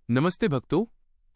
नमस्ते भक्तों।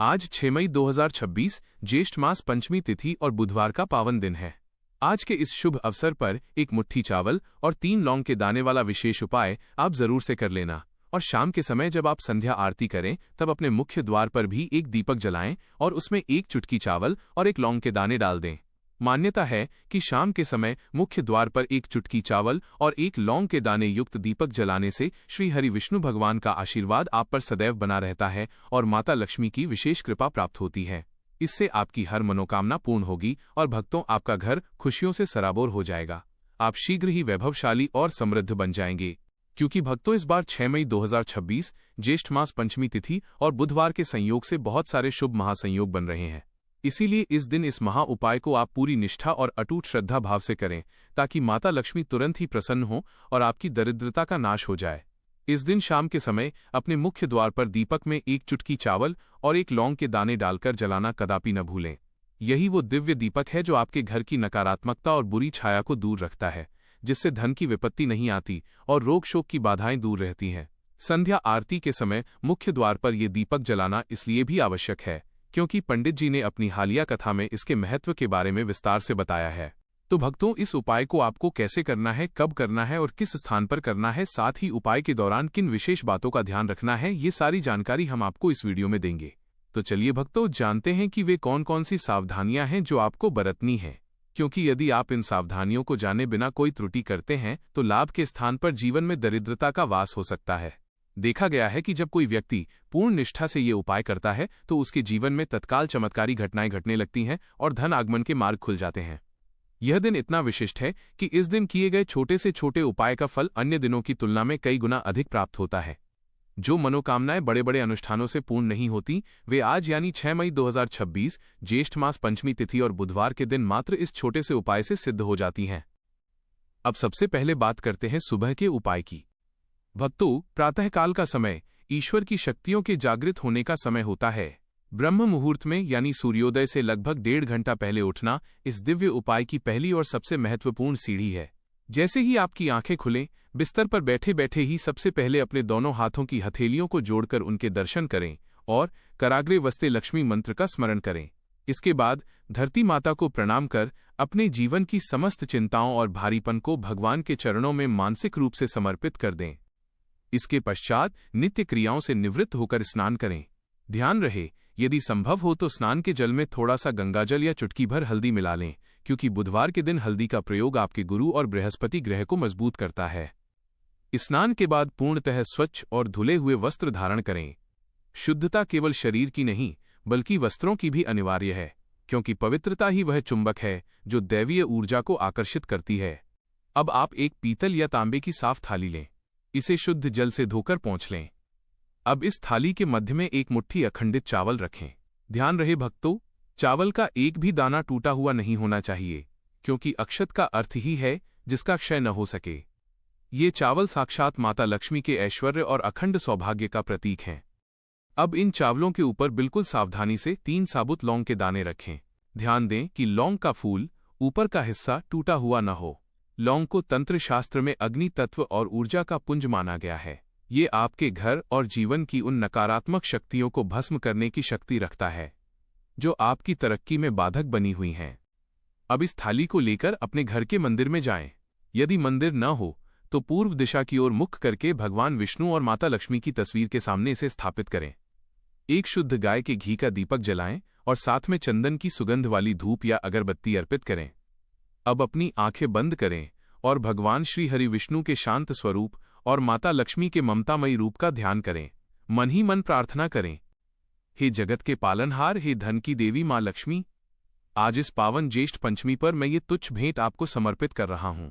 आज 6 मई 2026 ज्येष्ठ मास पंचमी तिथि और बुधवार का पावन दिन है। आज के इस शुभ अवसर पर एक मुट्ठी चावल और 3 लौंग के दाने वाला विशेष उपाय आप जरूर से कर लेना। और शाम के समय जब आप संध्या आरती करें तब अपने मुख्य द्वार पर भी एक दीपक जलाएं और उसमें एक चुटकी चावल और एक लौंग के दाने डाल दें। मान्यता है कि शाम के समय मुख्य द्वार पर एक चुटकी चावल और एक लौंग के दाने युक्त दीपक जलाने से श्री हरि विष्णु भगवान का आशीर्वाद आप पर सदैव बना रहता है और माता लक्ष्मी की विशेष कृपा प्राप्त होती है। इससे आपकी हर मनोकामना पूर्ण होगी और भक्तों आपका घर खुशियों से सराबोर हो जाएगा। आप शीघ्र ही वैभवशाली और समृद्ध बन जाएंगे। क्योंकि भक्तों इस बार 6 मई 2026 ज्येष्ठ मास पंचमी तिथि और बुधवार के संयोग से बहुत सारे शुभ महासंयोग बन रहे हैं। इसीलिए इस दिन इस महा उपाय को आप पूरी निष्ठा और अटूट श्रद्धा भाव से करें ताकि माता लक्ष्मी तुरंत ही प्रसन्न हो और आपकी दरिद्रता का नाश हो जाए। इस दिन शाम के समय अपने मुख्य द्वार पर दीपक में एक चुटकी चावल और एक लौंग के दाने डालकर जलाना कदापि न भूलें। यही वो दिव्य दीपक है जो आपके घर की नकारात्मकता और बुरी छाया को दूर रखता है, जिससे धन की विपत्ति नहीं आती और रोग शोक की बाधाएं दूर रहती हैं। संध्या आरती के समय मुख्य द्वार पर ये दीपक जलाना इसलिए भी आवश्यक है क्योंकि पंडित जी ने अपनी हालिया कथा में इसके महत्व के बारे में विस्तार से बताया है। तो भक्तों, इस उपाय को आपको कैसे करना है, कब करना है और किस स्थान पर करना है, साथ ही उपाय के दौरान किन विशेष बातों का ध्यान रखना है, ये सारी जानकारी हम आपको इस वीडियो में देंगे। तो चलिए भक्तों, जानते हैं कि वे कौन कौन सी सावधानियां हैं जो आपको बरतनी है। क्योंकि यदि आप इन सावधानियों को जाने बिना कोई त्रुटि करते हैं तो लाभ के स्थान पर जीवन में दरिद्रता का वास हो सकता है। देखा गया है कि जब कोई व्यक्ति पूर्ण निष्ठा से ये उपाय करता है तो उसके जीवन में तत्काल चमत्कारी घटनाएं घटने लगती हैं और धन आगमन के मार्ग खुल जाते हैं। यह दिन इतना विशिष्ट है कि इस दिन किए गए छोटे से छोटे उपाय का फल अन्य दिनों की तुलना में कई गुना अधिक प्राप्त होता है। जो मनोकामनाएं बड़े बड़े अनुष्ठानों से पूर्ण नहीं होती, वे आज यानी 6 मई 2026 ज्येष्ठ मास पंचमी तिथि और बुधवार के दिन मात्र इस छोटे से उपाय से सिद्ध हो जाती हैं। अब सबसे पहले बात करते हैं सुबह के उपाय की। भक्तों, प्रातःकाल का समय ईश्वर की शक्तियों के जागृत होने का समय होता है। ब्रह्म मुहूर्त में यानी सूर्योदय से लगभग 1.5 घंटा पहले उठना इस दिव्य उपाय की पहली और सबसे महत्वपूर्ण सीढ़ी है। जैसे ही आपकी आंखें खुलें, बिस्तर पर बैठे बैठे ही सबसे पहले अपने दोनों हाथों की हथेलियों को जोड़कर उनके दर्शन करें और कराग्रे वस्ते लक्ष्मी मंत्र का स्मरण करें। इसके बाद धरती माता को प्रणाम कर अपने जीवन की समस्त चिंताओं और भारीपन को भगवान के चरणों में मानसिक रूप से समर्पित कर दें। इसके पश्चात नित्य क्रियाओं से निवृत्त होकर स्नान करें। ध्यान रहे, यदि संभव हो तो स्नान के जल में थोड़ा सा गंगाजल या चुटकी भर हल्दी मिला लें, क्योंकि बुधवार के दिन हल्दी का प्रयोग आपके गुरु और बृहस्पति ग्रह को मजबूत करता है। स्नान के बाद पूर्णतः स्वच्छ और धुले हुए वस्त्र धारण करें। शुद्धता केवल शरीर की नहीं बल्कि वस्त्रों की भी अनिवार्य है, क्योंकि पवित्रता ही वह चुंबक है जो दैवीय ऊर्जा को आकर्षित करती है। अब आप एक पीतल या तांबे की साफ थाली लें। इसे शुद्ध जल से धोकर पोंछ लें। अब इस थाली के मध्य में एक मुट्ठी अखंडित चावल रखें। ध्यान रहे भक्तों, चावल का एक भी दाना टूटा हुआ नहीं होना चाहिए, क्योंकि अक्षत का अर्थ ही है जिसका क्षय न हो सके। ये चावल साक्षात माता लक्ष्मी के ऐश्वर्य और अखंड सौभाग्य का प्रतीक हैं। अब इन चावलों के ऊपर बिल्कुल सावधानी से 3 साबुत लौंग के दाने रखें। ध्यान दें कि लौंग का फूल ऊपर का हिस्सा टूटा हुआ न हो। लौंग को तंत्र शास्त्र में अग्नि तत्व और ऊर्जा का पुंज माना गया है। ये आपके घर और जीवन की उन नकारात्मक शक्तियों को भस्म करने की शक्ति रखता है जो आपकी तरक्की में बाधक बनी हुई हैं। अब इस थाली को लेकर अपने घर के मंदिर में जाएं। यदि मंदिर न हो तो पूर्व दिशा की ओर मुख करके भगवान विष्णु और माता लक्ष्मी की तस्वीर के सामने इसे स्थापित करें। एक शुद्ध गाय के घी का दीपक जलाएं और साथ में चंदन की सुगंध वाली धूप या अगरबत्ती अर्पित करें। अब अपनी आंखें बंद करें और भगवान श्री हरि विष्णु के शांत स्वरूप और माता लक्ष्मी के ममतामयी रूप का ध्यान करें। मन ही मन प्रार्थना करें, हे जगत के पालनहार, हे धन की देवी मां लक्ष्मी, आज इस पावन ज्येष्ठ पंचमी पर मैं ये तुच्छ भेंट आपको समर्पित कर रहा हूं।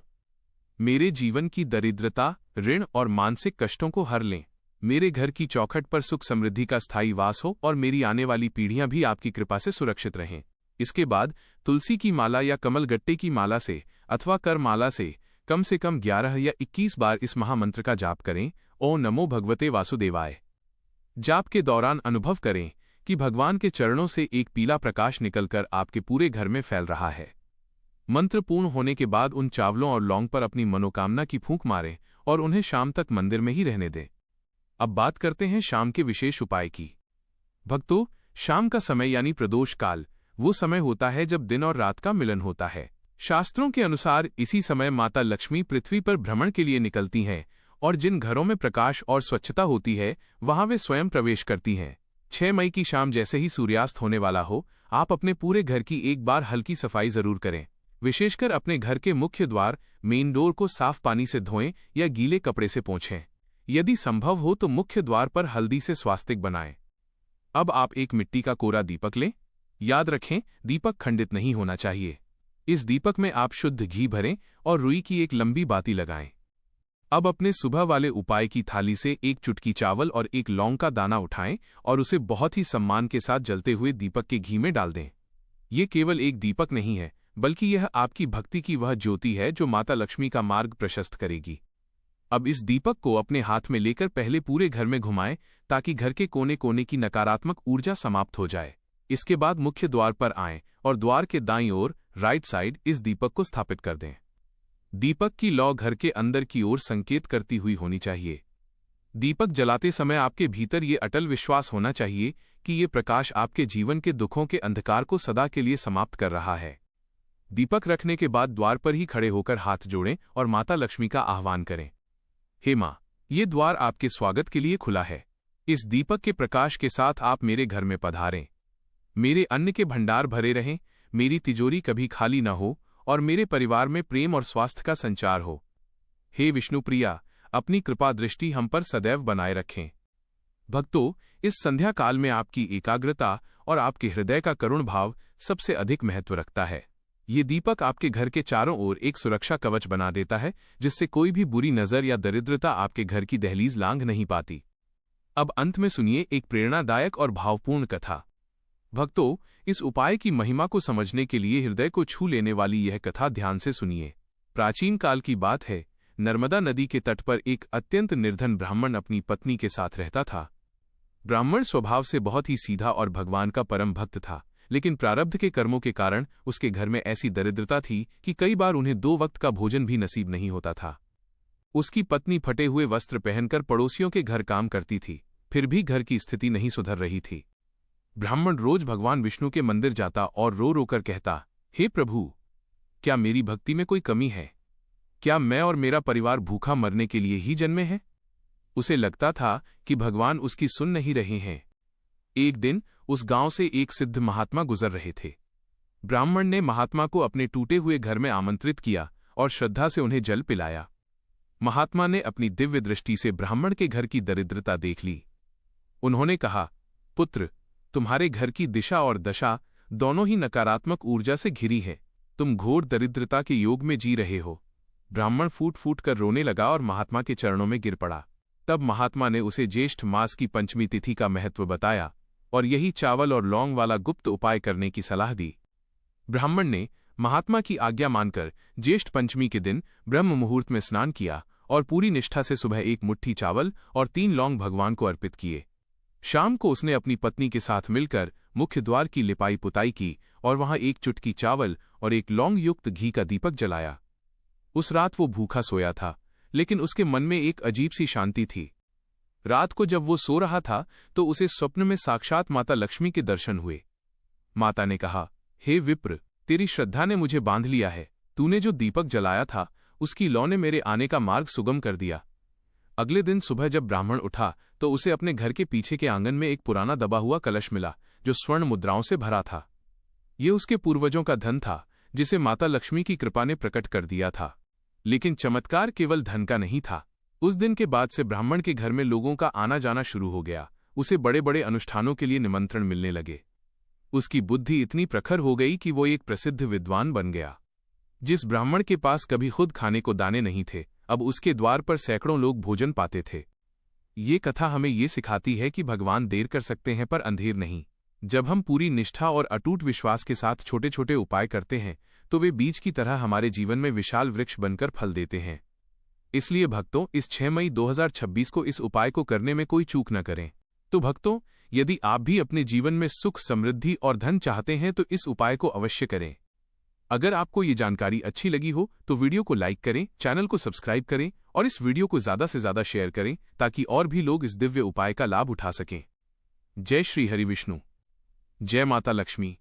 मेरे जीवन की दरिद्रता, ऋण और मानसिक कष्टों को हर लें। मेरे घर की चौखट पर सुख समृद्धि का स्थायी वास हो और मेरी आने वाली पीढ़ियां भी आपकी कृपा से सुरक्षित रहें। इसके बाद तुलसी की माला या कमलगट्टे की माला से अथवा कर माला से कम 11 या 21 बार इस महामंत्र का जाप करें। ओम नमो भगवते वासुदेवाय। जाप के दौरान अनुभव करें कि भगवान के चरणों से एक पीला प्रकाश निकलकर आपके पूरे घर में फैल रहा है। मंत्र पूर्ण होने के बाद उन चावलों और लौंग पर अपनी मनोकामना की फूंक मारें और उन्हें शाम तक मंदिर में ही रहने दें। अब बात करते हैं शाम के विशेष उपाय की। भक्तों, शाम का समय यानी प्रदोष काल वो समय होता है जब दिन और रात का मिलन होता है। शास्त्रों के अनुसार इसी समय माता लक्ष्मी पृथ्वी पर भ्रमण के लिए निकलती हैं और जिन घरों में प्रकाश और स्वच्छता होती है वहां वे स्वयं प्रवेश करती हैं। 6 मई की शाम जैसे ही सूर्यास्त होने वाला हो, आप अपने पूरे घर की एक बार हल्की सफाई जरूर करें। विशेषकर अपने घर के मुख्य द्वार मेन डोर को साफ पानी से धोएं या गीले कपड़े से पोंछें। यदि संभव हो तो मुख्य द्वार पर हल्दी से स्वास्तिक बनाएं। अब आप एक मिट्टी का कोरा दीपक लें। याद रखें, दीपक खंडित नहीं होना चाहिए। इस दीपक में आप शुद्ध घी भरें और रुई की एक लंबी बाती लगाएं। अब अपने सुबह वाले उपाय की थाली से एक चुटकी चावल और एक लौंग का दाना उठाएं और उसे बहुत ही सम्मान के साथ जलते हुए दीपक के घी में डाल दें। ये केवल एक दीपक नहीं है, बल्कि यह आपकी भक्ति की वह ज्योति है जो माता लक्ष्मी का मार्ग प्रशस्त करेगी। अब इस दीपक को अपने हाथ में लेकर पहले पूरे घर में घुमाएं ताकि घर के कोने कोने की नकारात्मक ऊर्जा समाप्त हो जाए। इसके बाद मुख्य द्वार पर आएं और द्वार के दाईं ओर राइट साइड इस दीपक को स्थापित कर दें। दीपक की लौ घर के अंदर की ओर संकेत करती हुई होनी चाहिए। दीपक जलाते समय आपके भीतर ये अटल विश्वास होना चाहिए कि ये प्रकाश आपके जीवन के दुखों के अंधकार को सदा के लिए समाप्त कर रहा है। दीपक रखने के बाद द्वार पर ही खड़े होकर हाथ जोड़ें और माता लक्ष्मी का आह्वान करें। हे मां, ये द्वार आपके स्वागत के लिए खुला है। इस दीपक के प्रकाश के साथ आप मेरे घर में पधारें। मेरे अन्न के भंडार भरे रहें, मेरी तिजोरी कभी खाली न हो और मेरे परिवार में प्रेम और स्वास्थ्य का संचार हो। हे विष्णुप्रिया, अपनी कृपा दृष्टि हम पर सदैव बनाए रखें। भक्तों, इस संध्या काल में आपकी एकाग्रता और आपके हृदय का करुण भाव सबसे अधिक महत्व रखता है। ये दीपक आपके घर के चारों ओर एक सुरक्षा कवच बना देता है, जिससे कोई भी बुरी नजर या दरिद्रता आपके घर की दहलीज लांघ नहीं पाती। अब अंत में सुनिए एक प्रेरणादायक और भावपूर्ण कथा। भक्तों, इस उपाय की महिमा को समझने के लिए हृदय को छू लेने वाली यह कथा ध्यान से सुनिए। प्राचीन काल की बात है। नर्मदा नदी के तट पर एक अत्यंत निर्धन ब्राह्मण अपनी पत्नी के साथ रहता था। ब्राह्मण स्वभाव से बहुत ही सीधा और भगवान का परम भक्त था, लेकिन प्रारब्ध के कर्मों के कारण उसके घर में ऐसी दरिद्रता थी कि कई बार उन्हें 2 वक्त का भोजन भी नसीब नहीं होता था। उसकी पत्नी फटे हुए वस्त्र पहनकर पड़ोसियों के घर काम करती थी, फिर भी घर की स्थिति नहीं सुधर रही थी। ब्राह्मण रोज भगवान विष्णु के मंदिर जाता और रो रो कर कहता, हे प्रभु, क्या मेरी भक्ति में कोई कमी है? क्या मैं और मेरा परिवार भूखा मरने के लिए ही जन्मे हैं? उसे लगता था कि भगवान उसकी सुन नहीं रहे हैं। एक दिन उस गांव से एक सिद्ध महात्मा गुजर रहे थे। ब्राह्मण ने महात्मा को अपने टूटे हुए घर में आमंत्रित किया और श्रद्धा से उन्हें जल पिलाया। महात्मा ने अपनी दिव्य दृष्टि से ब्राह्मण के घर की दरिद्रता देख ली। उन्होंने कहा, पुत्र, तुम्हारे घर की दिशा और दशा दोनों ही नकारात्मक ऊर्जा से घिरी है। तुम घोर दरिद्रता के योग में जी रहे हो। ब्राह्मण फूट फूट कर रोने लगा और महात्मा के चरणों में गिर पड़ा। तब महात्मा ने उसे ज्येष्ठ मास की पंचमी तिथि का महत्व बताया और यही चावल और लौंग वाला गुप्त उपाय करने की सलाह दी। ब्राह्मण ने महात्मा की आज्ञा मानकर ज्येष्ठ पंचमी के दिन ब्रह्म मुहूर्त में स्नान किया और पूरी निष्ठा से सुबह 1 मुट्ठी चावल और 3 लौंग भगवान को अर्पित किए। शाम को उसने अपनी पत्नी के साथ मिलकर मुख्य द्वार की लिपाई पुताई की और वहां 1 चुटकी चावल और 1 लौंग युक्त घी का दीपक जलाया। उस रात वो भूखा सोया था, लेकिन उसके मन में एक अजीब सी शांति थी। रात को जब वो सो रहा था तो उसे स्वप्न में साक्षात माता लक्ष्मी के दर्शन हुए। माता ने कहा, हे विप्र, तेरी श्रद्धा ने मुझे बांध लिया है। तूने जो दीपक जलाया था उसकी लौ ने मेरे आने का मार्ग सुगम कर दिया। अगले दिन सुबह जब ब्राह्मण उठा तो उसे अपने घर के पीछे के आंगन में एक पुराना दबा हुआ कलश मिला जो स्वर्ण मुद्राओं से भरा था। ये उसके पूर्वजों का धन था जिसे माता लक्ष्मी की कृपा ने प्रकट कर दिया था। लेकिन चमत्कार केवल धन का नहीं था। उस दिन के बाद से ब्राह्मण के घर में लोगों का आना जाना शुरू हो गया। उसे बड़े बड़े अनुष्ठानों के लिए निमंत्रण मिलने लगे। उसकी बुद्धि इतनी प्रखर हो गई कि वो एक प्रसिद्ध विद्वान बन गया। जिस ब्राह्मण के पास कभी खुद खाने को दाने नहीं थे, अब उसके द्वार पर सैकड़ों लोग भोजन पाते थे। ये कथा हमें ये सिखाती है कि भगवान देर कर सकते हैं पर अंधेर नहीं। जब हम पूरी निष्ठा और अटूट विश्वास के साथ छोटे छोटे उपाय करते हैं तो वे बीज की तरह हमारे जीवन में विशाल वृक्ष बनकर फल देते हैं। इसलिए भक्तों, इस 6 मई 2026 को इस उपाय को करने में कोई चूक न करें। तो भक्तों, यदि आप भी अपने जीवन में सुख, समृद्धि और धन चाहते हैं तो इस उपाय को अवश्य करें। अगर आपको ये जानकारी अच्छी लगी हो तो वीडियो को लाइक करें, चैनल को सब्सक्राइब करें और इस वीडियो को ज़्यादा से ज़्यादा शेयर करें ताकि और भी लोग इस दिव्य उपाय का लाभ उठा सकें। जय श्री हरि विष्णु। जय माता लक्ष्मी।